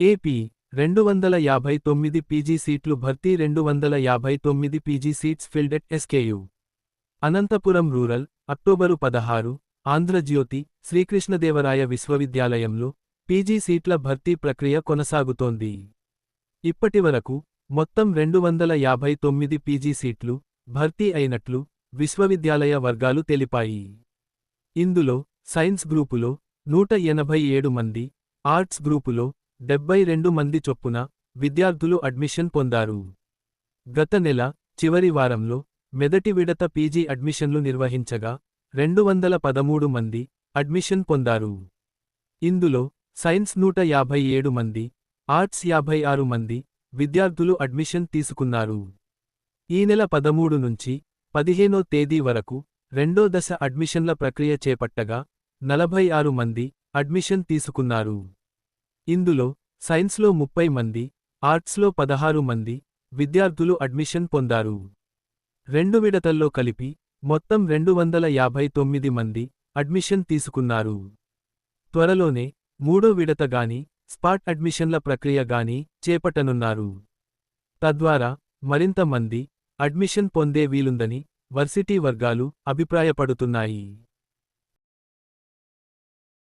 AP 259 PG సీట్లు భర్తీ 259 PG seats filled at SKU. Anantapuram rural, October 16, Andhrajyothi, Srikrishnadevaraya విశ్వవిద్యాలయంలో పీజీ సీట్ల భర్తీ ప్రక్రియ కొనసాగుతోంది. ఇప్పటివరకు మొత్తం 259 పీజీ సీట్లు భర్తీ అయినట్లు విశ్వవిద్యాలయ వర్గాలు తెలిపాయి. ఇందులో సైన్స్ గ్రూపులో 187 మంది, ఆర్ట్స్ గ్రూపులో 72 మంది చొప్పున విద్యార్థులు అడ్మిషన్ పొందారు. గత నెల చివరి వారంలో మొదటి విడత పీజీ అడ్మిషన్లు నిర్వహించగా 213 మంది అడ్మిషన్ పొందారు. ఇందులో సైన్స్ 157 మంది, ఆర్ట్స్ 56 మంది విద్యార్థులు అడ్మిషన్ తీసుకున్నారు. ఈ నెల 13 నుంచి 15వ తేదీ వరకు రెండో దశ అడ్మిషన్ల ప్రక్రియ చేపట్టగా 46 మంది అడ్మిషన్ తీసుకున్నారు. ఇందులో సైన్స్లో 30 మంది, ఆర్ట్స్లో 16 మంది విద్యార్థులు అడ్మిషన్ పొందారు. రెండు విడతల్లో కలిపి మొత్తం 259 మంది అడ్మిషన్ తీసుకున్నారు. త్వరలోనే మూడో విడత గాని, స్పాట్ అడ్మిషన్ల ప్రక్రియ గాని చేపట్టనున్నారు. తద్వారా మరింత మంది అడ్మిషన్ పొందే వీలుందని వర్సిటీ వర్గాలు అభిప్రాయపడుతున్నాయి.